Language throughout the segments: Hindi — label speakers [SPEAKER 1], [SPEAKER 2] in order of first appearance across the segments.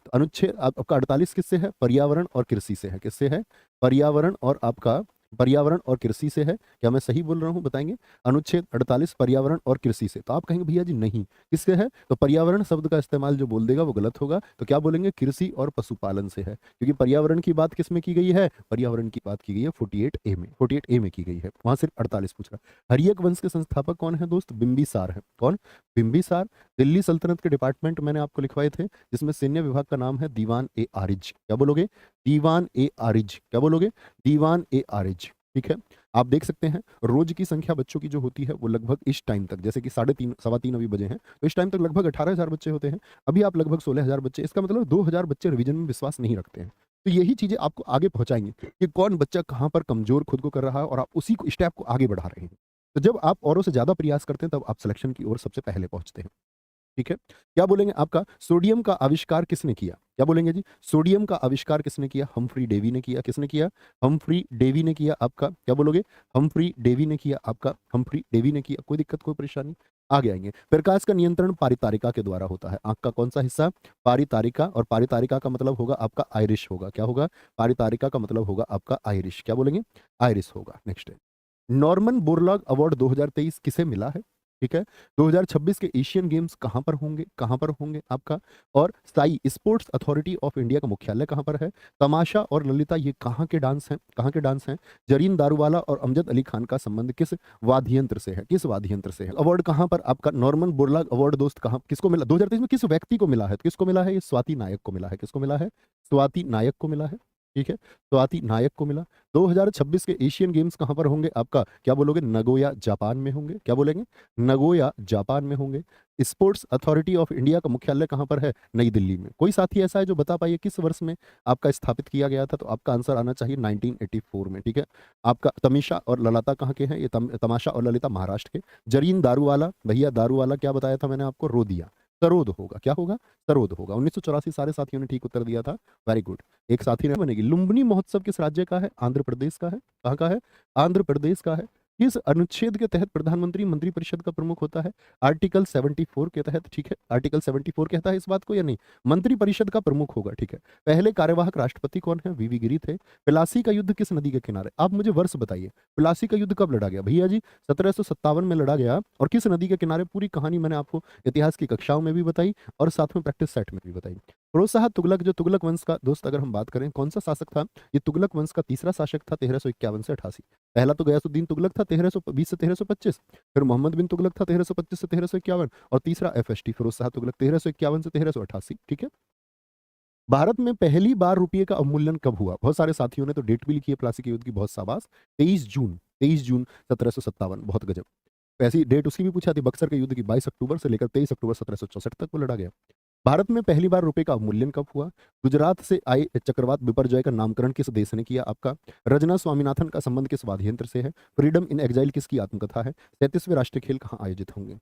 [SPEAKER 1] तो अनुच्छेद आपका 48 किससे है? पर्यावरण और कृषि से है। किससे है? पर्यावरण और कृषि से है। क्या मैं सही बोल रहा हूँ, बताएंगे? अनुच्छेद 48 पर्यावरण और कृषि से। तो आप कहेंगे भैया जी नहीं, किससे है? तो पर्यावरण शब्द का इस्तेमाल जो बोल देगा वो गलत होगा, तो क्या बोलेंगे? कृषि और पशुपालन से है, क्योंकि पर्यावरण की बात किस में की गई है? पर्यावरण की बात की गई है 48A में, 48A में की गई है, वहां सिर्फ 48 पूछ रहा है। हर्यक वंश के संस्थापक कौन है दोस्त? बिंबिसार है। कौन? बिंबिसार। दिल्ली सल्तनत के डिपार्टमेंट मैंने आपको लिखवाए थे, जिसमें सैन्य विभाग का नाम है दीवान ए आरिज। क्या बोलोगे? दीवान ए आरिज। क्या बोलोगे? दीवान ए आरिज। ठीक है। आप देख सकते हैं रोज की संख्या बच्चों की जो होती है वो लगभग इस टाइम तक, जैसे कि 3:30 3:15 अभी बजे हैं, तो इस टाइम तक लगभग 18,000 बच्चे होते हैं। अभी आप लगभग 16,000 बच्चे, इसका मतलब 2,000 बच्चे रिवीजन में विश्वास नहीं रखते हैं। तो यही चीजें आपको आगे पहुंचाएंगे कि कौन बच्चा कहाँ पर कमजोर खुद को कर रहा है, और आप उसी को स्टेप को आगे बढ़ा रहे हैं। तो जब आप औरों से ज्यादा प्रयास करते हैं तब आप सिलेक्शन की ओर सबसे पहले पहुंचते हैं। ठीक है। क्या बोलेंगे? आपका सोडियम का आविष्कार किसने किया? क्या बोलेंगे जी? सोडियम का आविष्कार किसने किया? हम्फ्री डेवी ने किया। किसने किया? हम्फ्री डेवी ने किया। आपका क्या बोलोगे? हम्फ्री डेवी ने किया। आपका हम्फ्री डेवी ने किया। कोई दिक्कत, कोई परेशानी? आगे आएंगे। प्रकाश का नियंत्रण पारितारिका के द्वारा होता है। आंख का कौन सा हिस्सा? पारितारिका। और पारितारिका का मतलब होगा आपका आयरिश होगा। क्या होगा? पारितारिका का मतलब होगा आपका आयरिश। क्या बोलेंगे? आयरिश होगा। नेक्स्ट है, नॉर्मन बोरलॉग अवार्ड 2023 किसे मिला है? ठीक है। 2026 के एशियन गेम्स कहां पर होंगे? कहां पर होंगे आपका? और Sai sports authority of India का मुख्यालय कहां पर है? तमाशा और ललिता ये कहां के डांस हैं? कहां के डांस हैं? जरीन दारूवाला और अमजद अली खान का संबंध किस वाद्य यंत्र से है? किस वाद्य यंत्र से है? अवार्ड कहां पर आपका नॉर्मन बोरलॉग अवार्ड दोस्त कहां किसको मिला 2023 में? किस व्यक्ति को मिला है? तो किसको मिला है? ये स्वाति नायक को मिला है। किसको मिला है? स्वाति नायक को मिला है। ठीक है। स्वाति नायक को मिला। 2026 के एशियन गेम्स कहां पर होंगे आपका? क्या बोलोगे? नगोया जापान में होंगे। क्या बोलेंगे? नगोया जापान में होंगे। स्पोर्ट्स अथॉरिटी ऑफ इंडिया का मुख्यालय कहां पर है? नई दिल्ली में। कोई साथी ऐसा है जो बता पाइए किस वर्ष में आपका स्थापित किया गया था? तो आपका आंसर आना चाहिए 1984 में। ठीक है। आपका तमीशा और ललिता कहाँ के हैं? ये तमाशा और ललिता महाराष्ट्र के। जरीन दारूवाला, भैया दारूवाला क्या बताया था मैंने आपको? रोदिया। सरोद होगा। क्या होगा? सरोद होगा। 1984 सारे साथियों ने ठीक उत्तर दिया था। Very good. एक साथी ने बनेगी। लुम्बिनी महोत्सव किस राज्य का है? आंध्र प्रदेश का है। कहाँ का है? आंध्र प्रदेश का है। किस अनुच्छेद के तहत प्रधानमंत्री मंत्रिपरिषद का प्रमुख होता है? आर्टिकल 74 के तहत। ठीक है। आर्टिकल 74 कहता है इस बात को या नहीं? मंत्रिपरिषद का प्रमुख होगा। ठीक है। पहले कार्यवाहक राष्ट्रपति कौन है? वीवी गिरी थे। प्लासी का युद्ध किस नदी के किनारे? आप मुझे वर्ष बताइए, प्लासी का युद्ध कब लड़ा गया? भैया जी 1757 में लड़ा गया। और किस नदी के किनारे? पूरी कहानी मैंने आपको इतिहास की कक्षाओं में भी बताई और साथ में प्रैक्टिस सेट में भी बताई। फिरोज शाह तुगलक, जो तुगलक वंश का दोस्त अगर हम बात करें कौन सा शासक था? ये तुगलक वंश का तीसरा शासक था 1351 से 88। पहला तो गयासुद्दीन तुगलक था 1320 से 1325, फिर मोहम्मद बिन तुगलक था 1325 से 1351, और तीसरा एफएसटी फिरोज शाह तुगलक 1351 से 1388। ठीक है। भारत में पहली बार रुपये का अवमूल्यन कब हुआ? बहुत सारे साथियों ने तो डेट भी लिखी है प्लासी के युद्ध की, बहुत शाबाश। 23 जून, 23 जून 1757। बहुत गजब। ऐसी डेट उसकी भी पूछा थी, बक्सर के युद्ध की 22 अक्टूबर से लेकर 23 अक्टूबर 1764 तक वो लड़ा गया। भारत में पहली बार रुपए का अवमूल्यन कब हुआ? गुजरात से आए चक्रवात बिपरजॉय का नामकरण किस देश ने किया? आपका रजना स्वामीनाथन का संबंध किस वाद्य यंत्र से है? फ्रीडम इन एग्जाइल किसकी आत्मकथा है? 37वें राष्ट्रीय खेल कहाँ आयोजित होंगे?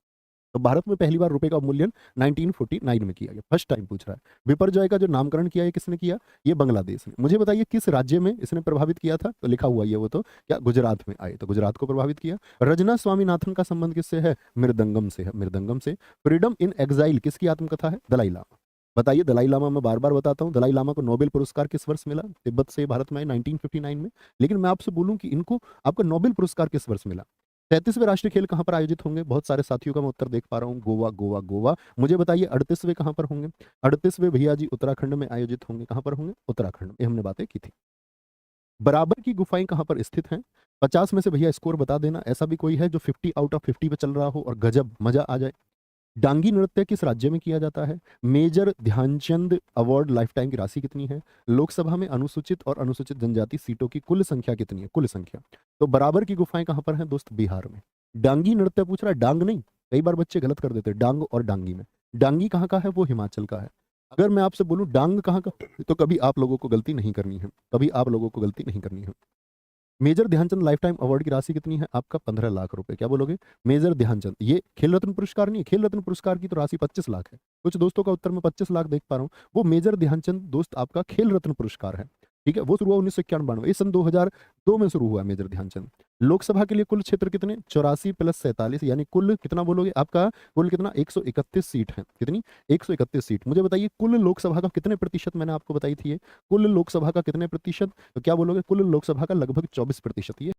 [SPEAKER 1] तो भारत में पहली बार रुपए का अवमूल्यन 1949 में किया गया। फर्स्ट टाइम पूछ रहा है। बिपरजॉय का जो नामकरण किया है किसने किया? ये बांग्लादेश ने। मुझे बताइए किस राज्य में इसने प्रभावित किया था? तो लिखा हुआ ये वो तो क्या गुजरात में आए, तो गुजरात को प्रभावित किया। रजना स्वामीनाथन का संबंध किससे है? मृदंगम से है, मृदंगम से। फ्रीडम इन एग्जाइल किसकी आत्मकथा है? दलाई लामा। बताइए, दलाई लामा मैं बार बार बताता हूँ, दलाई लामा को नोबेल पुरस्कार किस वर्ष मिला? तिब्बत से भारत में आए 1959 में। लेकिन मैं आपसे बोलूं कि इनको आपका नोबेल पुरस्कार किस वर्ष मिला? 37वें राष्ट्रीय खेल कहाँ पर आयोजित होंगे? बहुत सारे साथियों का मैं उत्तर देख पा रहा हूँ, गोवा गोवा गोवा। मुझे बताइए 38वें कहाँ पर होंगे? 38वें भैया जी उत्तराखंड में आयोजित होंगे। कहाँ पर होंगे? उत्तराखंड में। ये हमने बातें की थी। बराबर की गुफाएं कहाँ पर स्थित हैं? 50 में से भैया स्कोर बता देना। ऐसा भी कोई है जो 50 आउट ऑफ 50 पे चल रहा हो और गजब मजा आ जाए? डांगी नृत्य किस राज्य में किया जाता है? Major Dhyanchand award lifetime की राशि कितनी है? लोकसभा में अनुसूचित और अनुसूचित जनजाति सीटों की कुल संख्या कितनी है? कुल संख्या। तो बराबर की गुफाएं कहां पर हैं दोस्त? बिहार में। डांगी नृत्य पूछ रहा है, डांग नहीं। कई बार बच्चे गलत कर देते हैं डांग और डांगी में। डांगी कहाँ का है? वो हिमाचल का है। अगर मैं आपसे बोलूं डांग कहाँ का, तो कभी आप लोगों को गलती नहीं करनी है, कभी आप लोगों को गलती नहीं करनी है। Major Dhyanchand lifetime award की राशि कितनी है? आपका 15 लाख रुपए। क्या बोलोगे? मेजर ध्यानचंद, ये खेल रत्न पुरस्कार नहीं है। खेल रत्न पुरस्कार की तो राशि 25 लाख है। कुछ दोस्तों का उत्तर में 25 लाख देख पा रहा हूँ। वो मेजर ध्यानचंद दोस्त आपका खेल रत्न पुरस्कार है। ठीक है, वो शुरू हुआ 1991-92, ये सन 2002 में शुरू हुआ मेजर ध्यानचंद। लोकसभा के लिए कुल क्षेत्र कितने? 84 प्लस 47, यानी कुल कितना बोलोगे आपका? कुल कितना? 131 सीट है। कितनी? 131 सीट। मुझे बताइए कुल लोकसभा का कितने प्रतिशत मैंने आपको बताई थी ये? कुल लोकसभा का कितने प्रतिशत? तो क्या बोलोगे? कुल लोकसभा का लगभग 24%। ये